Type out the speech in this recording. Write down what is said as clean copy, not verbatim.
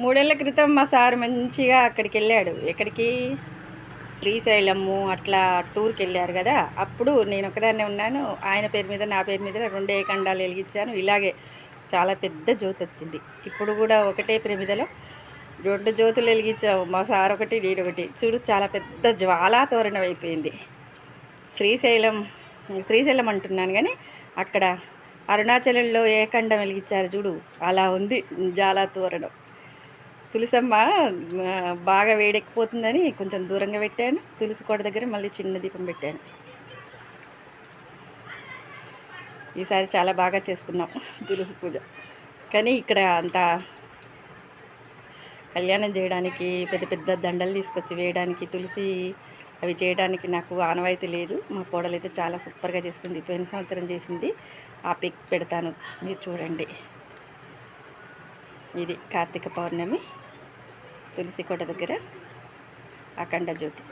3 ఏళ్ల క్రితం మా సార్ మంచిగా అక్కడికి వెళ్ళాడు. ఎక్కడికి? శ్రీశైలము అట్లా టూర్కి వెళ్ళారు కదా. అప్పుడు నేను ఒకదాన్నే ఉన్నాను. ఆయన పేరు మీద నా పేరు మీద 2 ఏకండాలు వెలిగించాను. ఇలాగే చాలా పెద్ద జ్యోతి వచ్చింది. ఇప్పుడు కూడా ఒకటే ప్రమిదలో 2 జ్యోతులు వెలిగించాము. మా సార్ ఒకటి, నేను ఒకటి. చూడు చాలా పెద్ద జ్వాలా తోరణం అయిపోయింది. శ్రీశైలం శ్రీశైలం అంటున్నాను కానీ అక్కడ అరుణాచలంలో ఏకండం వెలిగించారు చూడు, అలా ఉంది జ్వాలా తోరణం. తులసమ్మ బాగా వేడెక్కిపోతుందని కొంచెం దూరంగా పెట్టాను. తులసి కోట దగ్గర మళ్ళీ చిన్న దీపం పెట్టాను. ఈసారి చాలా బాగా చేసుకున్నాం తులసి పూజ. కానీ ఇక్కడ అంత కళ్యాణం చేయడానికి పెద్ద పెద్ద దండలు తీసుకొచ్చి వేయడానికి, తులసి అవి చేయడానికి నాకు ఆనవాయితీ లేదు. మా కోడలైతే చాలా సూపర్గా చేస్తుంది. పోయిన సంవత్సరం చేసింది. ఆ పిక్ పెడతాను, మీరు చూడండి. ఇది కార్తీక పౌర్ణమి, తులసి కోట దగ్గర అఖండ జ్యోతి.